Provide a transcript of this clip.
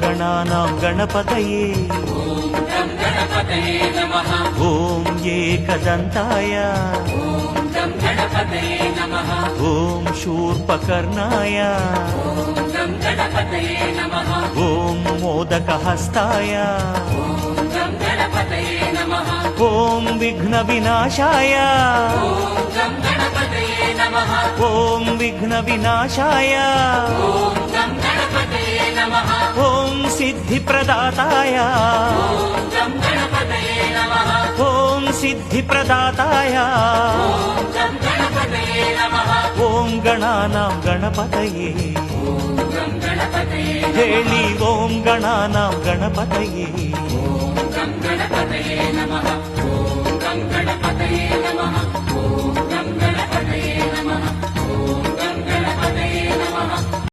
गणानां गणपतये ॐ एकदन्ताय ॐ शूर्पकर्णाय ॐ मोदकहस्ताय ॐ विघ्नविनाशाय ॐ विघ्नविनाशाय ॐ सिद्धिप्रदाताय ॐ सिद्धिप्रदाताय ॐ गणानां गणपतये ಹೇಳಿ ಓಂ ಗಣಾನಾಂ ಗಣಪತಯೇ ಗಣಪತಯೇ ನಮಃ